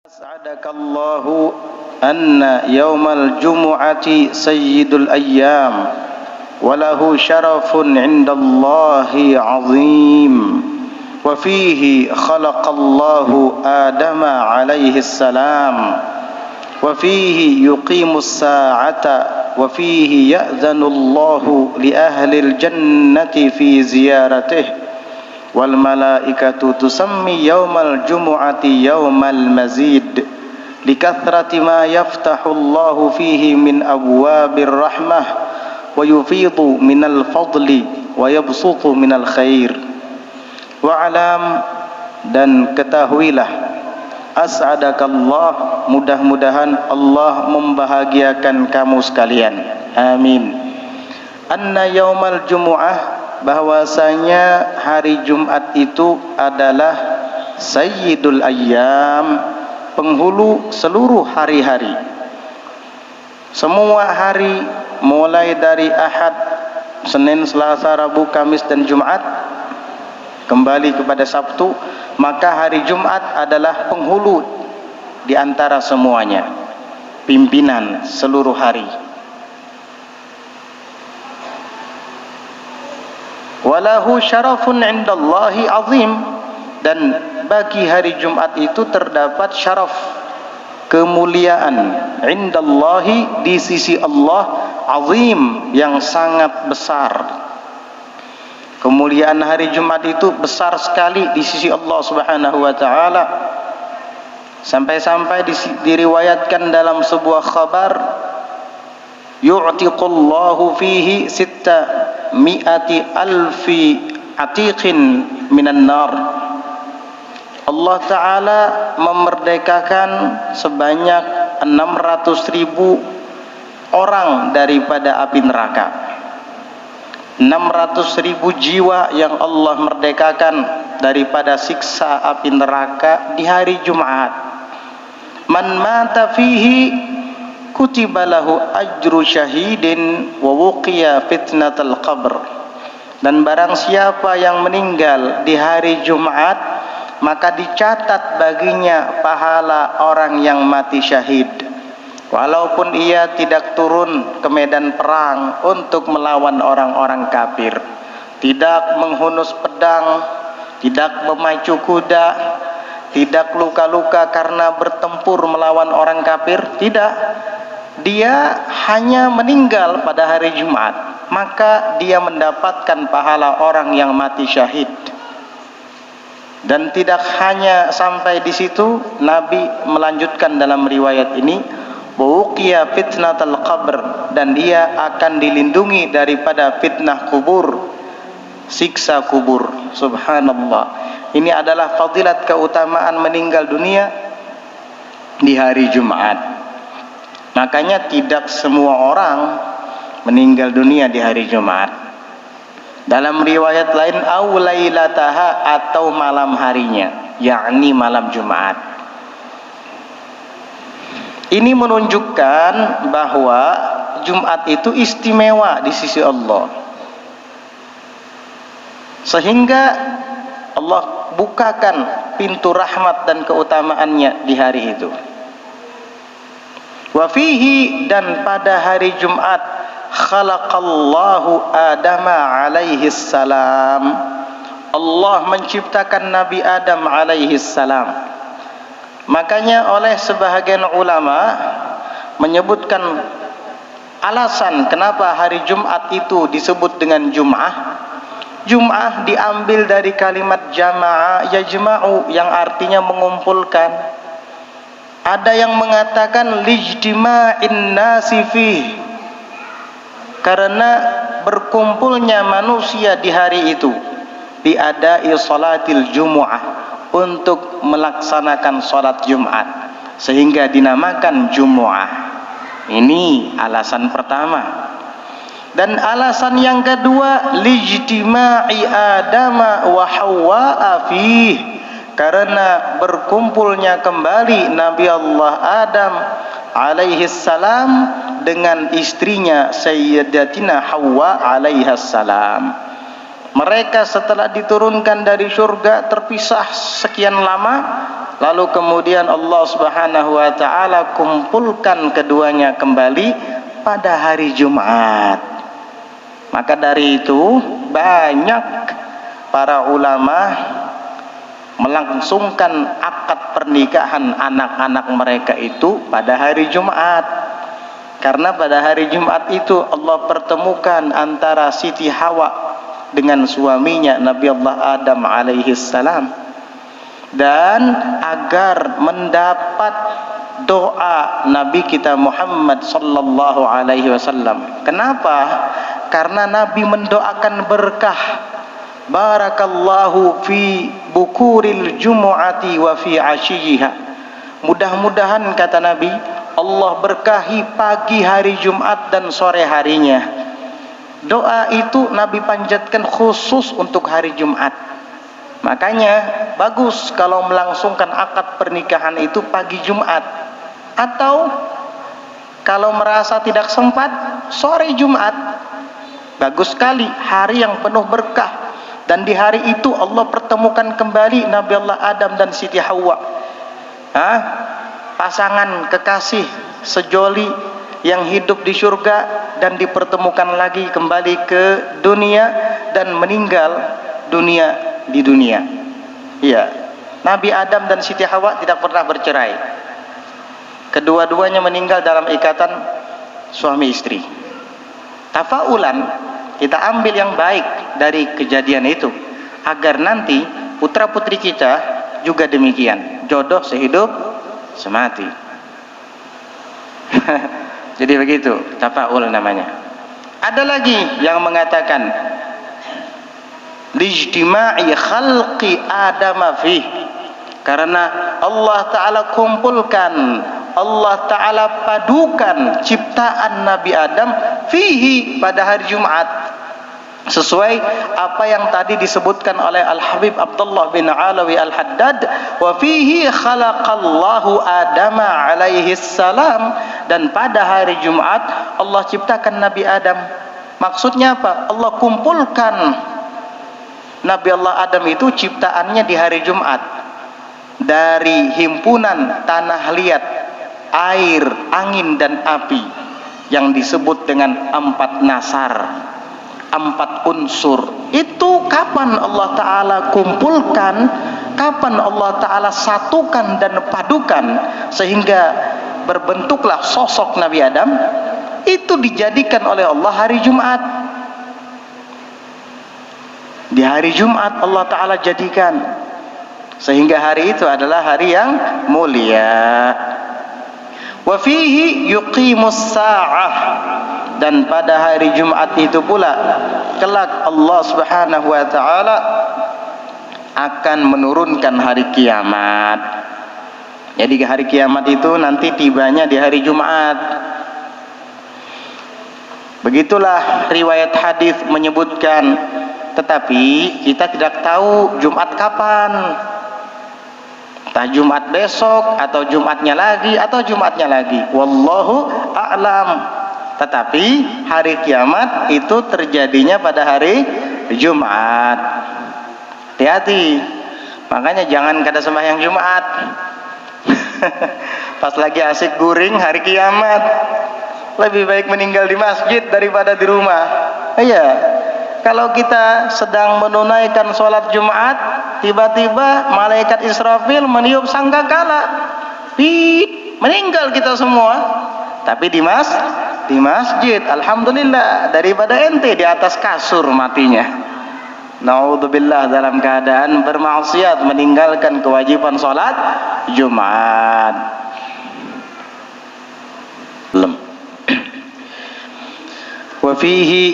أسعدك الله أن يوم الجمعة سيد الأيام وله شرف عند الله عظيم وفيه خلق الله آدم عليه السلام وفيه يقيم الساعة وفيه يأذن الله لأهل الجنة في زيارته والملائكة تسمي يوم الجمعة يوم المزيد لكثرة ما يفتح الله فيه من أبواب الرحمة ويفيض من الفضل ويبسط من الخير wa'alam dan ketahuilah as'adakallah, mudah-mudahan Allah membahagiakan kamu sekalian, amin. Anna yaumal jumu'ah, bahwasanya hari Jumat itu adalah sayyidul ayyam, penghulu seluruh hari-hari. Semua hari mulai dari Ahad, Senin, Selasa, Rabu, Kamis dan Jumat kembali kepada Sabtu, maka hari Jumat adalah penghulu di antara semuanya, pimpinan seluruh hari. Walahu syarafun indallahi azim, dan bagi hari Jumat itu terdapat syaraf, kemuliaan, indallahi, di sisi Allah, azim, yang sangat besar. Kemuliaan hari Jumat itu besar sekali di sisi Allah Subhanahu wa taala. Sampai-sampai diriwayatkan dalam sebuah khabar, yu'tiqullahu fihi mi'ati alfi atiqin minan nar. Allah Ta'ala memerdekakan sebanyak 600.000 orang daripada api neraka. 600.000 jiwa yang Allah merdekakan daripada siksa api neraka di hari Jumat. Man mata fihi kutiba lahu ajru syahidin wa wuqiya fitnatal qabr. Dan barang siapa yang meninggal di hari Jumat, maka dicatat baginya pahala orang yang mati syahid, walaupun ia tidak turun ke medan perang untuk melawan orang-orang kafir, tidak menghunus pedang, tidak memacu kuda, tidak luka-luka karena bertempur melawan orang kafir, tidak. Dia hanya meninggal pada hari Jumat, maka dia mendapatkan pahala orang yang mati syahid. Dan tidak hanya sampai di situ, Nabi melanjutkan dalam riwayat ini, wuqiya fitnatal qabr, dan dia akan dilindungi daripada fitnah kubur, siksa kubur. Subhanallah. Ini adalah fadilat, keutamaan meninggal dunia di hari Jumat. Makanya tidak semua orang meninggal dunia di hari Jumat. Dalam riwayat lain, au lailataha, atau malam harinya, yakni malam Jumat. Ini menunjukkan bahwa Jumat itu istimewa di sisi Allah, sehingga Allah bukakan pintu rahmat dan keutamaannya di hari itu. Wa fihi, dan pada hari Jumat, khalaqallahu Adama alaihi salam, Allah menciptakan Nabi Adam alaihi salam. Makanya oleh sebahagian ulama menyebutkan alasan kenapa hari Jumat itu disebut dengan Jum'ah. Jum'ah diambil dari kalimat jama'a yajma'u, yang artinya mengumpulkan. Ada yang mengatakan lijtima'in nasi fih, karena berkumpulnya manusia di hari itu, biadai salatil jumu'ah, untuk melaksanakan salat Jumat, sehingga dinamakan Jumu'ah. Ini alasan pertama. Dan alasan yang kedua, lijtima'i Adama wa Hawwa'a fih, karena berkumpulnya kembali Nabi Allah Adam alaihi salam dengan istrinya Sayyidatina Hawwa alaihi salam. Mereka setelah diturunkan dari surga terpisah sekian lama, lalu kemudian Allah Subhanahu wa taala kumpulkan keduanya kembali pada hari Jumat. Maka dari itu banyak para ulama melangsungkan akad pernikahan anak-anak mereka itu pada hari Jumat. Karena pada hari Jumat itu Allah pertemukan antara Siti Hawa dengan suaminya Nabi Allah Adam alaihi salam, dan agar mendapat doa Nabi kita Muhammad sallallahu alaihi wasallam. Kenapa? Karena Nabi mendoakan berkah, barakallahu fi bukuril jumu'ati wa fi asyiha. Mudah-mudahan, kata Nabi, Allah berkahi pagi hari Jumat dan sore harinya. Doa itu Nabi panjatkan khusus untuk hari Jumat. Makanya bagus kalau melangsungkan akad pernikahan itu pagi Jumat, atau kalau merasa tidak sempat sore Jumat. Bagus sekali, hari yang penuh berkah. Dan di hari itu Allah pertemukan kembali Nabi Allah Adam dan Siti Hawa, pasangan kekasih sejoli yang hidup di surga dan dipertemukan lagi kembali ke dunia dan meninggal dunia di dunia. Iya, Nabi Adam dan Siti Hawa tidak pernah bercerai. Kedua-duanya meninggal dalam ikatan suami istri. Tafaulan, kita ambil yang baik dari kejadian itu, agar nanti putra putri kita juga demikian, jodoh sehidup semati. Jadi begitu, tafaul namanya. Ada lagi yang mengatakan lijtima'i khalqi Adam fih, karena Allah Ta'ala kumpulkan, Allah Ta'ala padukan ciptaan Nabi Adam fihi pada hari Jumat, sesuai apa yang tadi disebutkan oleh Al-Habib Abdullah bin Alawi Al-Haddad, wa fihi khalaqallahu Adama alaihi salam, dan pada hari Jumat Allah ciptakan Nabi Adam. Maksudnya apa? Allah kumpulkan Nabi Allah Adam itu ciptaannya di hari Jumat dari himpunan tanah liat, air, angin dan api yang disebut dengan 4 nasar, 4 unsur. Itu kapan Allah Ta'ala kumpulkan, kapan Allah Ta'ala satukan dan padukan sehingga berbentuklah sosok Nabi Adam, itu dijadikan oleh Allah hari Jumat. Di hari Jumat Allah Ta'ala jadikan, sehingga hari itu adalah hari yang mulia. Wa fihi yuqimus sa'ah, dan pada hari Jumat itu pula kelak Allah Subhanahu wa taala akan menurunkan hari kiamat. Jadi hari kiamat itu nanti tibanya di hari Jumat. Begitulah riwayat hadis menyebutkan, tetapi kita tidak tahu Jumat kapan. Entah Jumat besok atau Jumatnya lagi atau Jumatnya lagi. Wallahu a'lam. Tetapi hari kiamat itu terjadinya pada hari Jumat. Hati-hati. Makanya jangan kada sembahyang Jumat. Pas lagi asik guring hari kiamat. Lebih baik meninggal di masjid daripada di rumah. Iya. Kalau kita sedang menunaikan sholat Jumat, tiba-tiba malaikat Israfil meniup sangkakala, meninggal kita semua. Tapi di masjid, alhamdulillah, daripada ente di atas kasur matinya. Naudzubillah, dalam keadaan bermaksiat meninggalkan kewajiban sholat Jumat. Wa fihi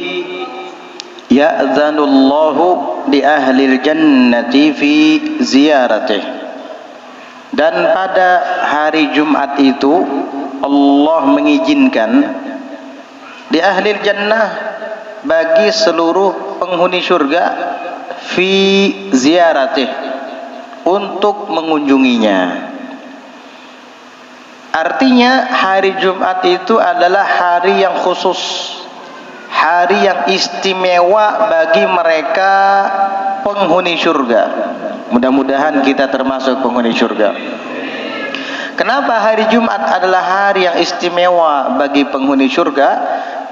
ya'zanullahu li ahlil jannati fi ziyaratih, dan pada hari Jumat itu Allah mengizinkan di ahlil jannah, bagi seluruh penghuni surga, fi ziyaratih, untuk mengunjunginya. Artinya hari Jumat itu adalah hari yang khusus, hari yang istimewa bagi mereka penghuni surga. Mudah-mudahan kita termasuk penghuni surga. Kenapa hari Jumat adalah hari yang istimewa bagi penghuni surga?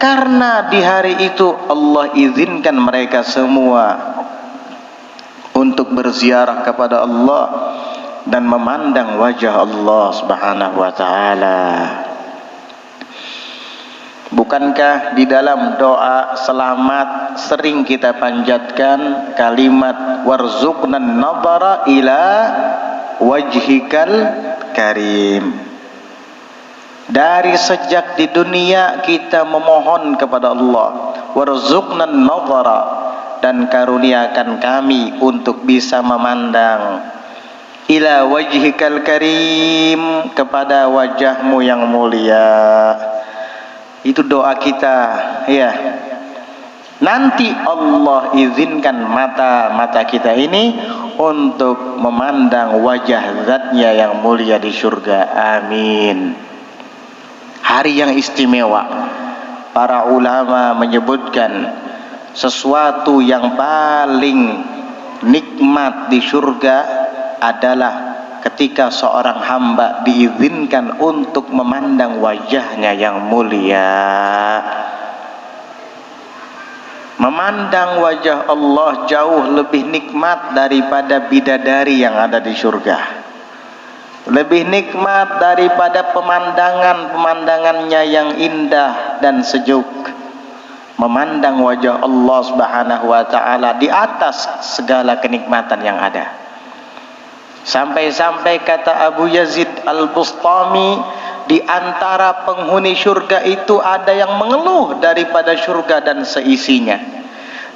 Karena di hari itu Allah izinkan mereka semua untuk berziarah kepada Allah dan memandang wajah Allah Subhanahu wa taala. Bukankah di dalam doa selamat sering kita panjatkan kalimat warzuqnan nadhara ila wajhikal karim? Dari sejak di dunia kita memohon kepada Allah, warzuqnan nadhara, dan karuniakan kami untuk bisa memandang ila wajhikal karim, kepada wajahmu yang mulia. Itu doa kita, ya. Nanti Allah izinkan mata-mata kita ini untuk memandang wajah zatnya yang mulia di surga. Amin. Hari yang istimewa. Para ulama menyebutkan sesuatu yang paling nikmat di surga adalah ketika seorang hamba diizinkan untuk memandang wajahnya yang mulia. Memandang wajah Allah jauh lebih nikmat daripada bidadari yang ada di surga. Lebih nikmat daripada pemandangan-pemandangannya yang indah dan sejuk. Memandang wajah Allah Subhanahu wa taala di atas segala kenikmatan yang ada. Sampai-sampai kata Abu Yazid Al-Bustami, di antara penghuni surga itu ada yang mengeluh daripada surga dan seisinya.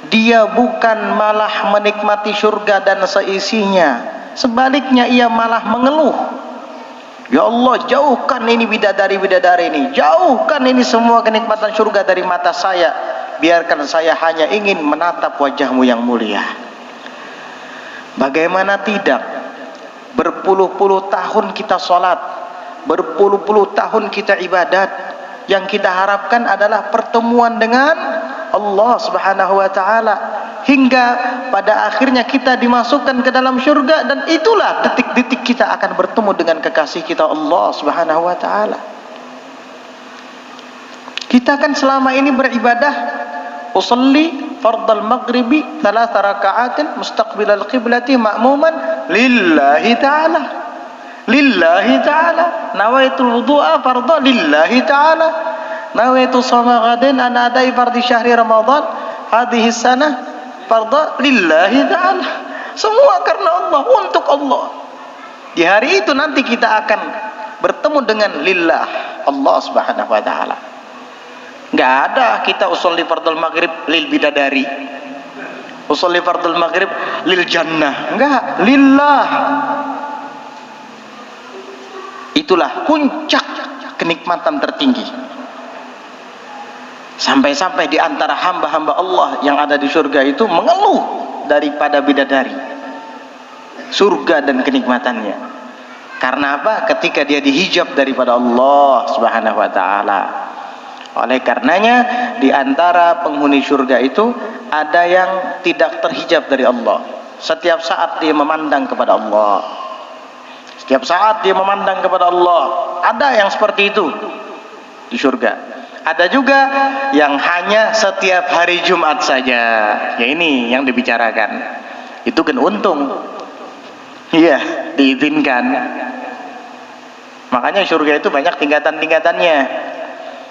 Dia bukan malah menikmati surga dan seisinya, sebaliknya ia malah mengeluh. Ya Allah, jauhkan ini bidadari-bidadari ini, jauhkan ini semua kenikmatan surga dari mata saya, biarkan saya hanya ingin menatap wajahmu yang mulia. Bagaimana tidak? Berpuluh-puluh tahun kita sholat, berpuluh-puluh tahun kita ibadat, yang kita harapkan adalah pertemuan dengan Allah Subhanahu wa taala, hingga pada akhirnya kita dimasukkan ke dalam surga, dan itulah detik-detik kita akan bertemu dengan kekasih kita Allah Subhanahu wa taala. Kita kan selama ini beribadah, usolli fardal maghribi 3 raka'atin mustaqbilal qiblati ma'muman lillahi ta'ala. Lillahi ta'ala. Nawaitul wudu'a fardha lillahi ta'ala. Nawaitu shoma ghadin an adai fardhi syahri Ramadan hadhihi sanah fardha lillahi ta'ala. Semua karena Allah, untuk Allah. Di hari itu nanti kita akan bertemu dengan lillah, Allah Subhanahu wa taala. Enggak ada kita usolli fardul maghrib lil bidadari, usolli fardul maghrib lil jannah. Enggak, lillah. Itulah puncak kenikmatan tertinggi. Sampai-sampai di antara hamba-hamba Allah yang ada di surga itu mengeluh daripada bidadari, surga dan kenikmatannya. Karena apa? Ketika dia dihijab daripada Allah Subhanahu wa taala. Oleh karenanya di antara penghuni surga itu ada yang tidak terhijab dari Allah. Setiap saat dia memandang kepada Allah. Setiap saat dia memandang kepada Allah. Ada yang seperti itu di surga. Ada juga yang hanya setiap hari Jumat saja. Ya ini yang dibicarakan. Itu kan untung. Iya, diizinkan. Makanya surga itu banyak tingkatan-tingkatannya.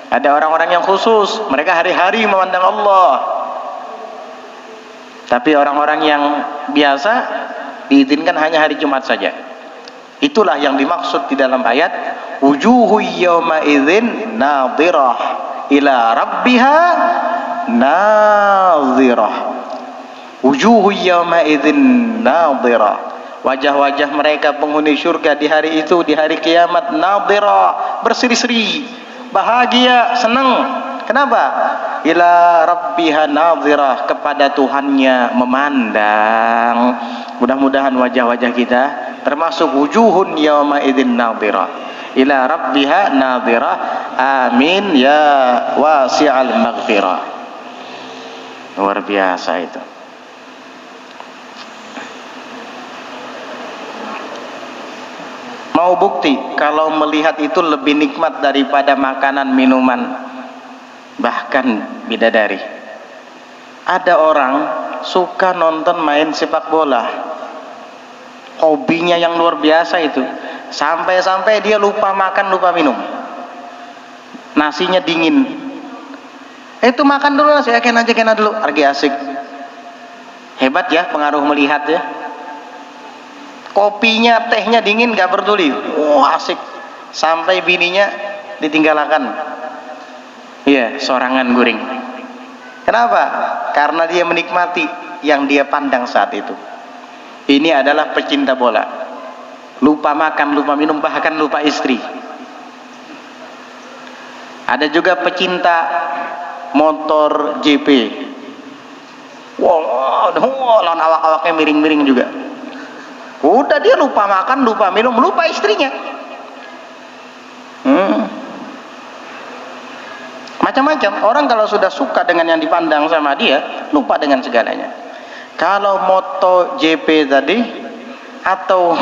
Ada orang-orang yang khusus, mereka hari-hari memandang Allah. Tapi orang-orang yang biasa diizinkan hanya hari Jumat saja. Itulah yang dimaksud di dalam ayat wujuhu yawma idzin nadhirah ila rabbiha nadhirah. Wujuhu yawma idzin nadhirah. Wajah-wajah mereka penghuni surga di hari itu, di hari kiamat, nadhirah, berseri-seri, bahagia, senang. Kenapa? Ila rabbiha nadhirah, kepada Tuhannya memandang. Mudah-mudahan wajah-wajah kita termasuk wujuhun yawma idzin nadhirah ila rabbiha nadhirah. Amin ya wasi'al maghfirah. Luar biasa itu. Mau bukti kalau melihat itu lebih nikmat daripada makanan, minuman, bahkan bidadari. Ada orang suka nonton main sepak bola, hobinya yang luar biasa itu, sampai-sampai dia lupa makan, lupa minum. Nasinya dingin, itu makan dulu, saya kena dulu, lagi asik. Hebat ya pengaruh melihat ya. Kopinya, tehnya dingin gak peduli, asik. Sampai bininya ditinggalkan, iya, sorangan guring. Kenapa? Karena dia menikmati yang dia pandang saat itu. Ini adalah pecinta bola, lupa makan, lupa minum, bahkan lupa istri. Ada juga pecinta motor GP. Wow, lawan awak-awaknya miring-miring juga. Udah dia lupa makan, lupa minum, lupa istrinya. Macam-macam. Orang kalau sudah suka dengan yang dipandang sama dia, lupa dengan segalanya. Kalau MotoGP tadi atau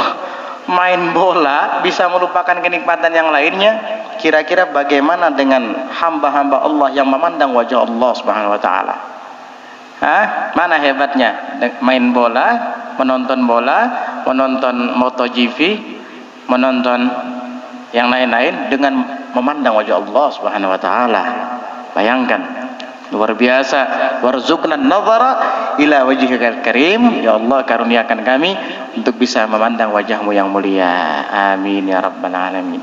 main bola bisa melupakan kenikmatan yang lainnya, kira-kira bagaimana dengan hamba-hamba Allah yang memandang wajah Allah Subhanahu wa taala? Mana hebatnya main bola, menonton MotoGP, menonton yang lain-lain dengan memandang wajah Allah Subhanahu wa taala. Bayangkan, luar biasa. Warzuqna an-nazara ila wajhikal karim. Ya Allah, karuniakan kami untuk bisa memandang wajahmu yang mulia. Amin ya rabbal alamin.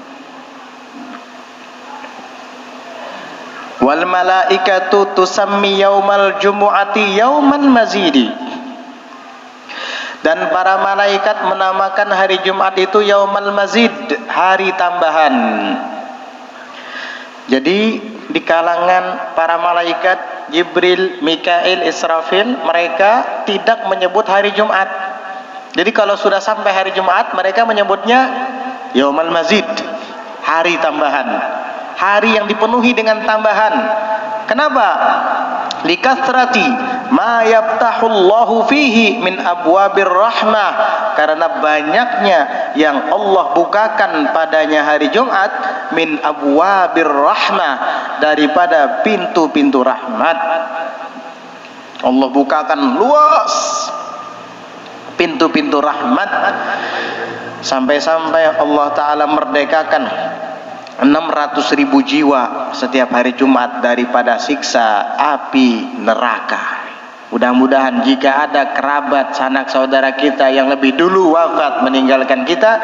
Wal malaikatu tusammi yaumal jumu'ati yauman mazidi. Dan para malaikat menamakan hari Jumat itu yaumal mazid, hari tambahan. Jadi di kalangan para malaikat Jibril, Mikail, Israfil, mereka tidak menyebut hari Jumat. Jadi kalau sudah sampai hari Jumat, mereka menyebutnya yaumal mazid, hari tambahan, hari yang dipenuhi dengan tambahan. Kenapa? Likathrati ma yaftahullahu fihi min abwabir rahmah, karena banyaknya yang Allah bukakan padanya hari Jumat, min abwabir rahmah, daripada pintu-pintu rahmat. Allah bukakan luas pintu-pintu rahmat, sampai-sampai Allah Ta'ala merdekakan 600.000 jiwa setiap hari Jumat daripada siksa api neraka. Mudah-mudahan jika ada kerabat sanak saudara kita yang lebih dulu wafat meninggalkan kita,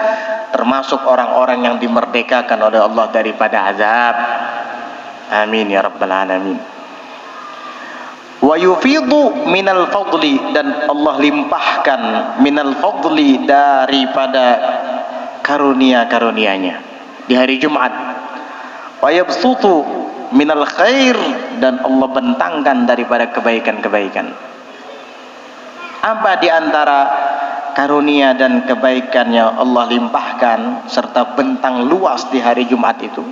termasuk orang-orang yang dimerdekakan oleh Allah daripada azab. Amin ya rabbal alamin. Wa yufidu minal fadli, dan Allah limpahkan minal fadli, daripada karunia-karunianya di hari Jumat. Wa yabsutu minal khair, dan Allah bentangkan daripada kebaikan-kebaikan. Apa di antara karunia dan kebaikan yang Allah limpahkan serta bentang luas di hari Jumat itu?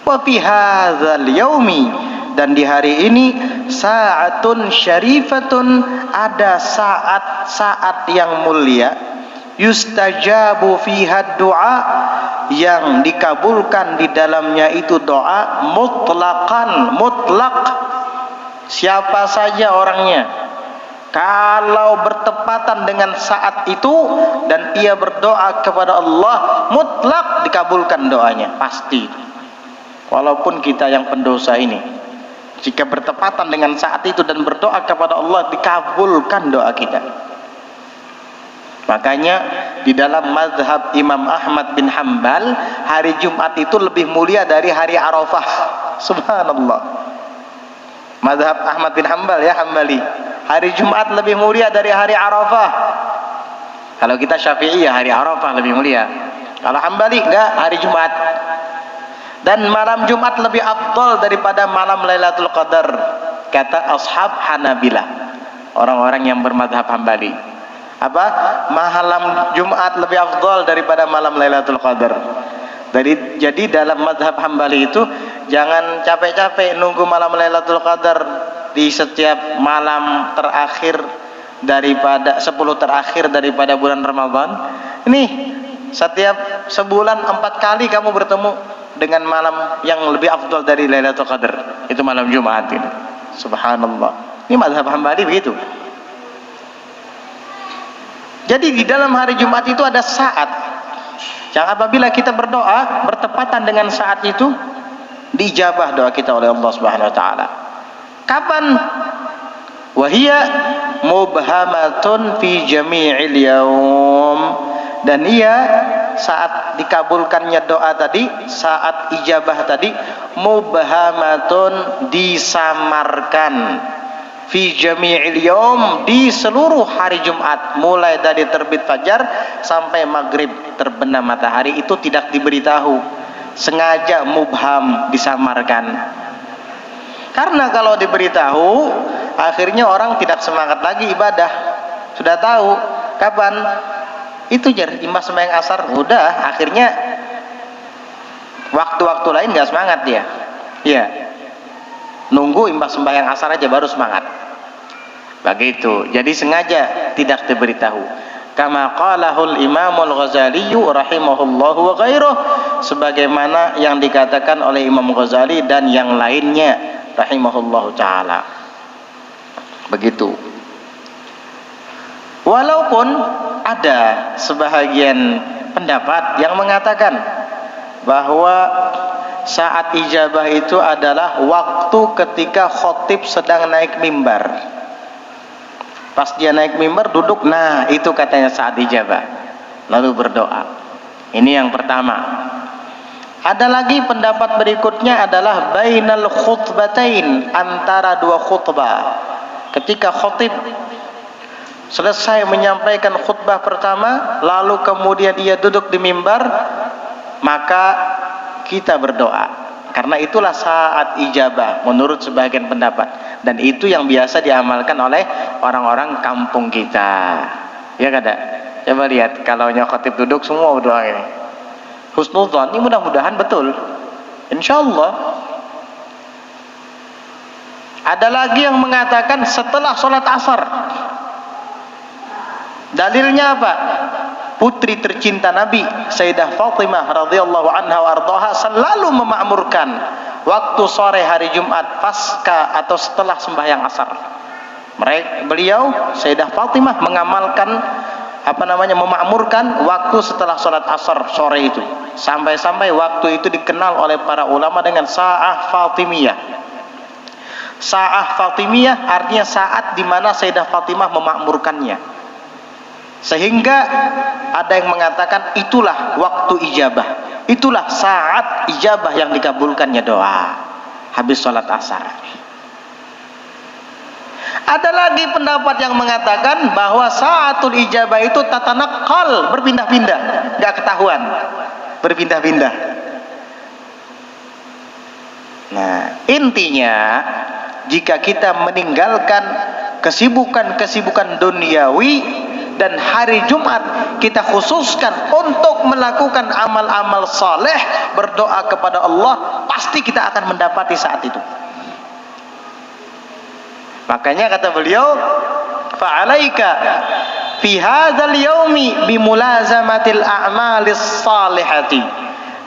Wa fi hadzal yaumi, dan di hari ini, sa'atun syarifatun, ada saat-saat yang mulia, yustajabu fiha du'a, yang dikabulkan di dalamnya itu doa mutlaqan, mutlak. Siapa saja orangnya, kalau bertepatan dengan saat itu dan ia berdoa kepada Allah, mutlak dikabulkan doanya, pasti. Walaupun kita yang pendosa ini, jika bertepatan dengan saat itu dan berdoa kepada Allah, dikabulkan doa kita. Makanya di dalam mazhab Imam Ahmad bin Hanbal, hari Jumat itu lebih mulia dari hari Arafah. Subhanallah. Mazhab Ahmad bin Hanbal ya, Hambali. Hari Jumat lebih mulia dari hari Arafah. Kalau kita Syafi'i ya hari Arafah lebih mulia. Kalau Hambali enggak, hari Jumat. Dan malam Jumat lebih afdal daripada malam Lailatul Qadar, kata ashab Hanabilah, orang-orang yang bermadzhab Hambali. Apa? Malam Jumat lebih afdal daripada malam Lailatul Qadar. Jadi dalam mazhab Hambali itu jangan capek-capek nunggu malam Lailatul Qadar. di setiap malam terakhir daripada 10 terakhir daripada bulan Ramadan. Ini setiap sebulan 4 kali kamu bertemu dengan malam yang lebih afdal dari Lailatul Qadar, itu malam Jumat ini. Subhanallah. Ini mazhab Hambali begitu. Jadi di dalam hari Jumat itu ada saat yang apabila kita berdoa bertepatan dengan saat itu, diijabah doa kita oleh Allah Subhanahu wa taala. Kapan? Wahia mubhamatun fi jami'il yaum. Dan ia saat dikabulkannya doa tadi, saat ijabah tadi, mubhamatun disamarkan fi jami'il yaum, di seluruh hari Jumat, mulai dari terbit fajar sampai maghrib terbenam matahari, itu tidak diberitahu, sengaja mubham, disamarkan. Karena kalau diberitahu, akhirnya orang tidak semangat lagi ibadah. Sudah tahu kapan itu imbas sembahyang asar, udah akhirnya waktu-waktu lain nggak semangat dia. Ya, nunggu imbas sembahyang asar aja baru semangat. Begitu. Jadi sengaja tidak diberitahu. Kama qalahul Imamul Ghazali rahimahullahu wa ghairuh, sebagaimana yang dikatakan oleh Imam Ghazali dan yang lainnya rahimahullahu taala. Begitu. Walaupun ada sebahagian pendapat yang mengatakan bahwa saat ijabah itu adalah waktu ketika khotib sedang naik mimbar. Pas dia naik mimbar duduk, nah itu katanya saat ijabah, lalu berdoa. Ini yang pertama. Ada lagi pendapat berikutnya adalah bainal khutbatain, antara dua khutbah. Ketika khotib selesai menyampaikan khutbah pertama, lalu kemudian ia duduk di mimbar, maka kita berdoa. Karena itulah saat ijabah menurut sebagian pendapat, dan itu yang biasa diamalkan oleh orang-orang kampung kita. Ya kada? Coba lihat kalau khotib duduk semua berdoa ini. Husnudzon, ini mudah-mudahan betul. Insyaallah. Ada lagi yang mengatakan setelah sholat asar. Dalilnya apa? Putri tercinta Nabi Sayyidah Fatimah radhiyallahu anha wa ardhaha selalu memakmurkan waktu sore hari Jumat pasca atau setelah sembahyang asar. Beliau Sayyidah Fatimah mengamalkan memakmurkan waktu setelah sholat asar sore itu, sampai-sampai waktu itu dikenal oleh para ulama dengan Sa'ah Fatimiyah. Sa'ah Fatimiyah artinya saat di mana Sayyidah Fatimah memakmurkannya. Sehingga ada yang mengatakan itulah waktu ijabah, itulah saat ijabah yang dikabulkannya doa habis sholat asar. Ada lagi pendapat yang mengatakan bahwa saatul ijabah itu tatanaqqal, berpindah-pindah, nggak ketahuan, berpindah-pindah. Nah, intinya jika kita meninggalkan kesibukan-kesibukan duniawi dan hari Jumat kita khususkan untuk melakukan amal-amal saleh, berdoa kepada Allah, pasti kita akan mendapati saat itu. Makanya kata beliau, fa'alaika fi hadzal yaumi bimulazamatil a'malis salihati.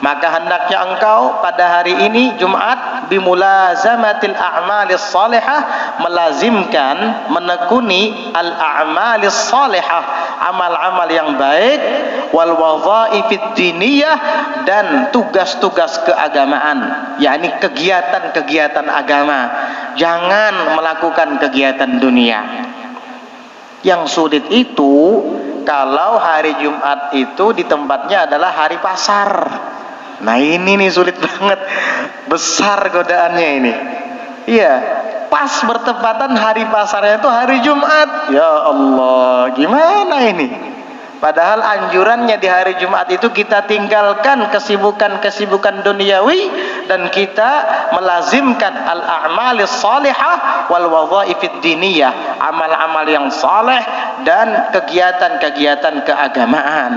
Maka hendaknya engkau pada hari ini Jumat bimulazamatil a'malis salihah, melazimkan, menekuni al-a'malis salihah, amal-amal yang baik, wal wadhaifid diniyah, dan tugas-tugas keagamaan, yakni kegiatan-kegiatan agama. Jangan melakukan kegiatan dunia. Yang sulit itu kalau hari Jumat itu di tempatnya adalah hari pasar. Nah ini nih sulit banget, besar godaannya ini. Iya, pas bertepatan hari pasarnya itu hari Jumat. Ya Allah, gimana ini? Padahal anjurannya di hari Jumat itu kita tinggalkan kesibukan-kesibukan duniawi dan kita melazimkan al-a'malis salihah wal wadhaifid diniyah, amal-amal yang saleh dan kegiatan-kegiatan keagamaan.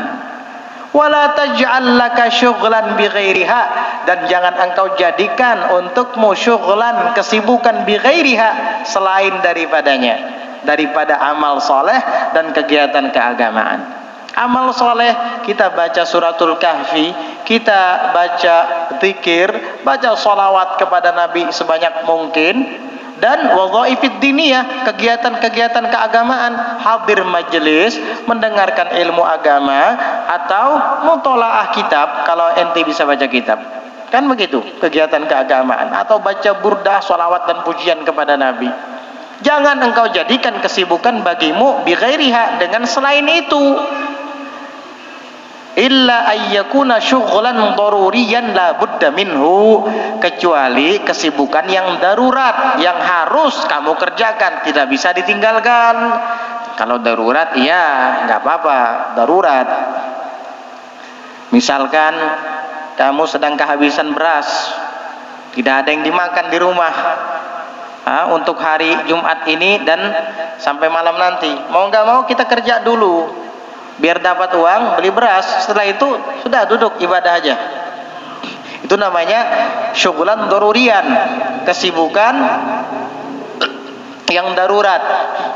wala taj'al laka syughlan bighairiha, dan jangan engkau jadikan untukmu syughlan, kesibukan, bighairiha, selain daripadanya, daripada amal soleh dan kegiatan keagamaan. Amal soleh, kita baca suratul kahfi, kita baca zikir, baca sholawat kepada Nabi sebanyak mungkin, dan wadhaifid diniyah, kegiatan-kegiatan keagamaan, hadir majelis, mendengarkan ilmu agama, atau mutolaah kitab kalau ente bisa baca kitab, kan begitu kegiatan keagamaan, atau baca burdah, sholawat dan pujian kepada Nabi. Jangan engkau jadikan kesibukan bagimu bighairiha, dengan selain itu. Illa ayyakuna syughlan daruriyan la budda minhu, kecuali kesibukan yang darurat, yang harus kamu kerjakan, tidak bisa ditinggalkan. Kalau darurat iya nggak apa-apa, darurat. Misalkan kamu sedang kehabisan beras, tidak ada yang dimakan di rumah untuk hari Jumat ini dan sampai malam nanti, mau nggak mau kita kerja dulu biar dapat uang beli beras, setelah itu sudah duduk ibadah aja. Itu namanya syughlan darurian, kesibukan yang darurat,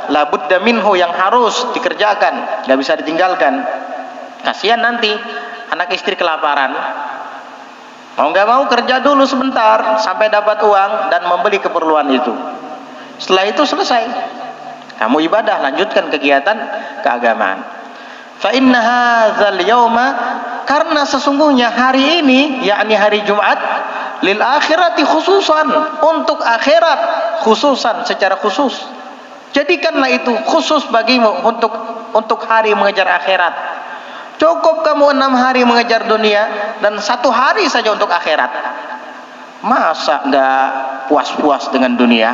la budda minhu, yang harus dikerjakan, nggak bisa ditinggalkan. Kasihan nanti anak istri kelaparan, mau nggak mau kerja dulu sebentar sampai dapat uang dan membeli keperluan itu. Setelah itu selesai, kamu ibadah, lanjutkan kegiatan keagamaan. Fa inna hadzal yauma, karena sesungguhnya hari ini, yakni hari Jumat, lil akhirati khususan, untuk akhirat khususan, secara khusus. Jadikanlah itu khusus bagimu, untuk hari mengejar akhirat. Cukup kamu 6 hari mengejar dunia dan 1 hari saja untuk akhirat. Masa enggak puas-puas dengan dunia?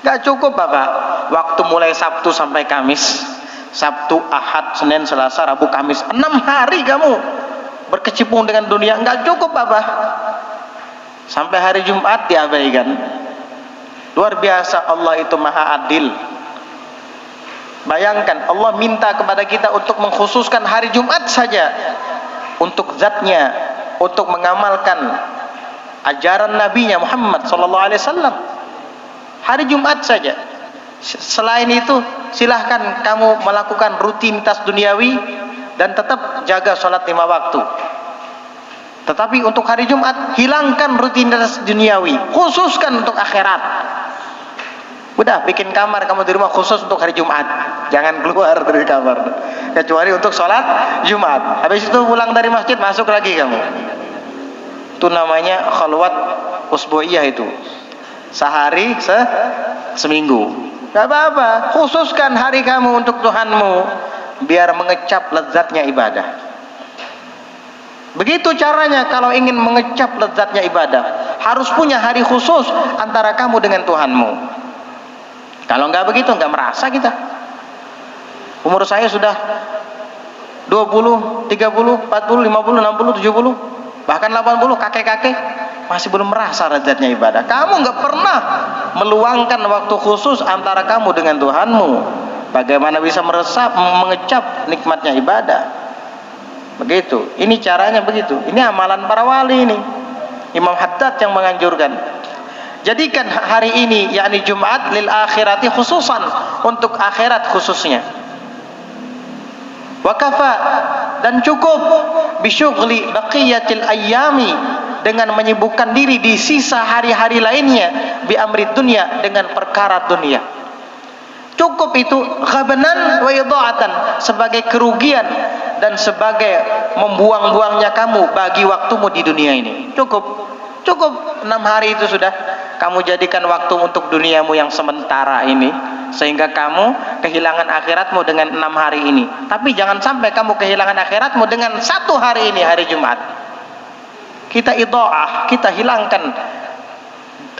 Enggak cukup Bapak, waktu mulai Sabtu sampai Kamis, Sabtu, Ahad, Senin, Selasa, Rabu, Kamis, 6 hari kamu berkecimpung dengan dunia, enggak cukup Bapak. Sampai hari Jumat diabaikan. Luar biasa, Allah itu maha adil. Bayangkan, Allah minta kepada kita untuk mengkhususkan hari Jumat saja untuk zatnya, untuk mengamalkan ajaran Nabi-Nya Muhammad SAW. Hari Jumat saja. Selain itu silahkan kamu melakukan rutinitas duniawi dan tetap jaga sholat 5 waktu. Tetapi untuk hari Jumat hilangkan rutinitas duniawi, khususkan untuk akhirat. Udah bikin kamar kamu di rumah khusus untuk hari Jumat, jangan keluar dari kamar kecuali untuk sholat Jumat. Habis itu pulang dari masjid masuk lagi kamu. Itu namanya khalwat usbu'iyah, itu sehari seminggu. Gak apa-apa, khususkan hari kamu untuk Tuhanmu biar mengecap lezatnya ibadah. Begitu caranya kalau ingin mengecap lezatnya ibadah, harus punya hari khusus antara kamu dengan Tuhanmu. Kalau nggak begitu nggak merasa kita. Umur saya sudah 20, 30, 40, 50, 60, 70, bahkan 80, kakek-kakek masih belum merasa lezatnya ibadah. Kamu nggak pernah meluangkan waktu khusus antara kamu dengan Tuhanmu. Bagaimana bisa mengecap nikmatnya ibadah? Begitu. Ini caranya begitu. Ini amalan para wali ini. Imam Haddad yang menganjurkan. Jadikan hari ini, yakni Jumat, lil akhirati khususan, untuk akhirat khususnya. Wa kafa, dan cukup bisyughli baqiyatil ayyami, dengan menyibukkan diri di sisa hari-hari lainnya, bi amri dunia, dengan perkara dunia. Cukup itu ghabnan wa idha'atan, sebagai kerugian dan sebagai membuang-buangnya kamu bagi waktumu di dunia ini. Cukup 6 hari itu sudah kamu jadikan waktu untuk duniamu yang sementara ini, sehingga kamu kehilangan akhiratmu dengan 6 hari ini. Tapi jangan sampai kamu kehilangan akhiratmu dengan 1 hari ini, hari Jumat. Kita idha'ah, kita hilangkan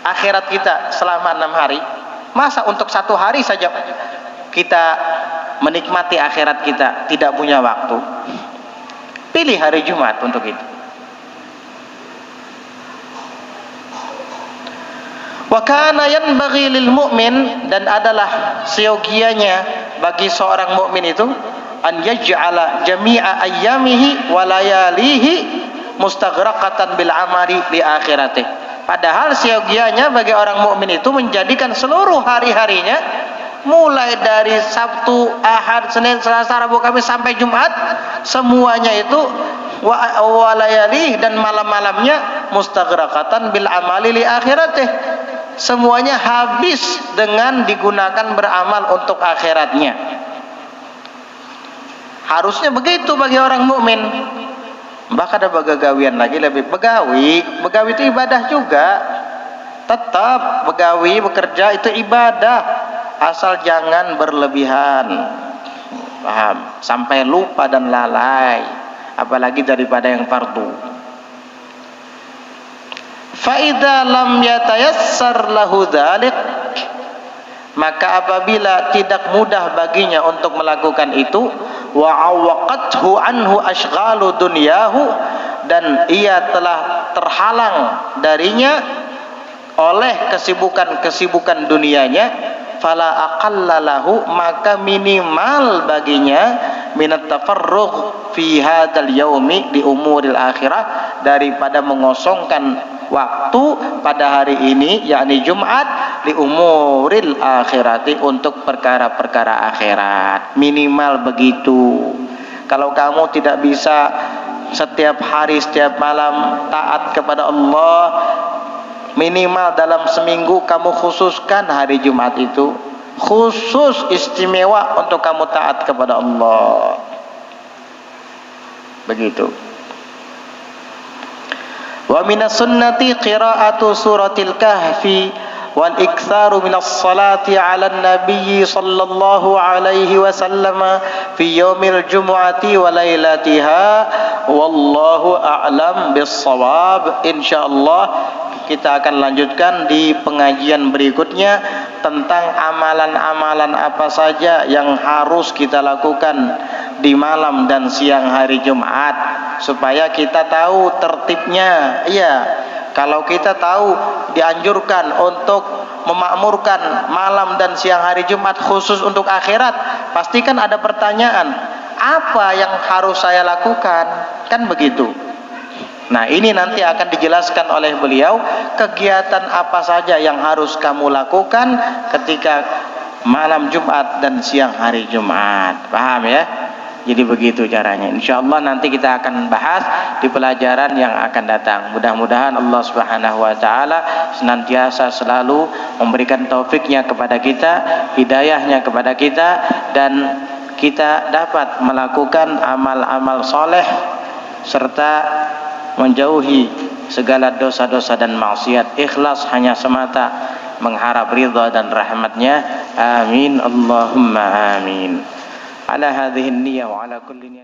akhirat kita selama 6 hari. Masa untuk 1 hari saja kita menikmati akhirat kita, tidak punya waktu? Pilih hari Jumat untuk itu. Wa kana yanbaghi lil mu'min, dan adalah seyogianya bagi seorang mukmin itu, an yaj'ala jami'a ayyamihi wa layalihi mustaghraqatan bil amali li akhiratih. Padahal seyogianya bagi orang mukmin itu menjadikan seluruh hari-harinya mulai dari Sabtu, Ahad, Senin, Selasa, Rabu, Kamis sampai Jumat, semuanya itu wa layalih dan malam-malamnya mustaghraqatan bil amali li akhiratih. Semuanya habis dengan digunakan beramal untuk akhiratnya. Harusnya begitu bagi orang mukmin. Bahkan ada begawian lagi lebih. Begawi itu ibadah juga. Tetap begawi, bekerja itu ibadah, asal jangan berlebihan. Paham? Sampai lupa dan lalai, apalagi daripada yang fardu. Fa idza lam yatayassar lahu dzalik, maka apabila tidak mudah baginya untuk melakukan itu, wa awaqathu anhu ashghalu dunyahu, dan ia telah terhalang darinya oleh kesibukan-kesibukan dunianya, fala aqalla lahu, maka minimal baginya minat tafarrugh fi hadzal yaumi di umuril akhirah, daripada mengosongkan waktu pada hari ini yakni Jumat di umuril akhirati, untuk perkara-perkara akhirat. Minimal begitu. Kalau kamu tidak bisa setiap hari setiap malam taat kepada Allah, minimal dalam seminggu kamu khususkan hari Jumat itu khusus istimewa untuk kamu taat kepada Allah. Begitu. Wa minas sunnati qira'atu suratil kahfi wal iktsaru minas salati 'alan nabiyyi sallallahu alaihi wasallam fi yaumil jumu'ati wa lailatiha, wallahu a'lam bis-shawab. Insyaallah kita akan lanjutkan di pengajian berikutnya tentang amalan-amalan apa saja yang harus kita lakukan di malam dan siang hari Jumat, supaya kita tahu tertibnya. Iya, kalau kita tahu dianjurkan untuk memakmurkan malam dan siang hari Jumat khusus untuk akhirat, pasti kan ada pertanyaan, apa yang harus saya lakukan? Kan begitu. Nah, ini nanti akan dijelaskan oleh beliau, kegiatan apa saja yang harus kamu lakukan ketika malam Jumat dan siang hari Jumat. Paham ya? Jadi begitu caranya. Insyaallah nanti kita akan bahas di pelajaran yang akan datang. Mudah-mudahan Allah Subhanahu wa taala senantiasa selalu memberikan taufiknya kepada kita, hidayahnya kepada kita, dan kita dapat melakukan amal-amal soleh serta menjauhi segala dosa-dosa dan maksiat, ikhlas hanya semata mengharap ridha dan rahmatnya. Amin Allahumma amin. Ala hadhihi an-niyyah wa ala kulli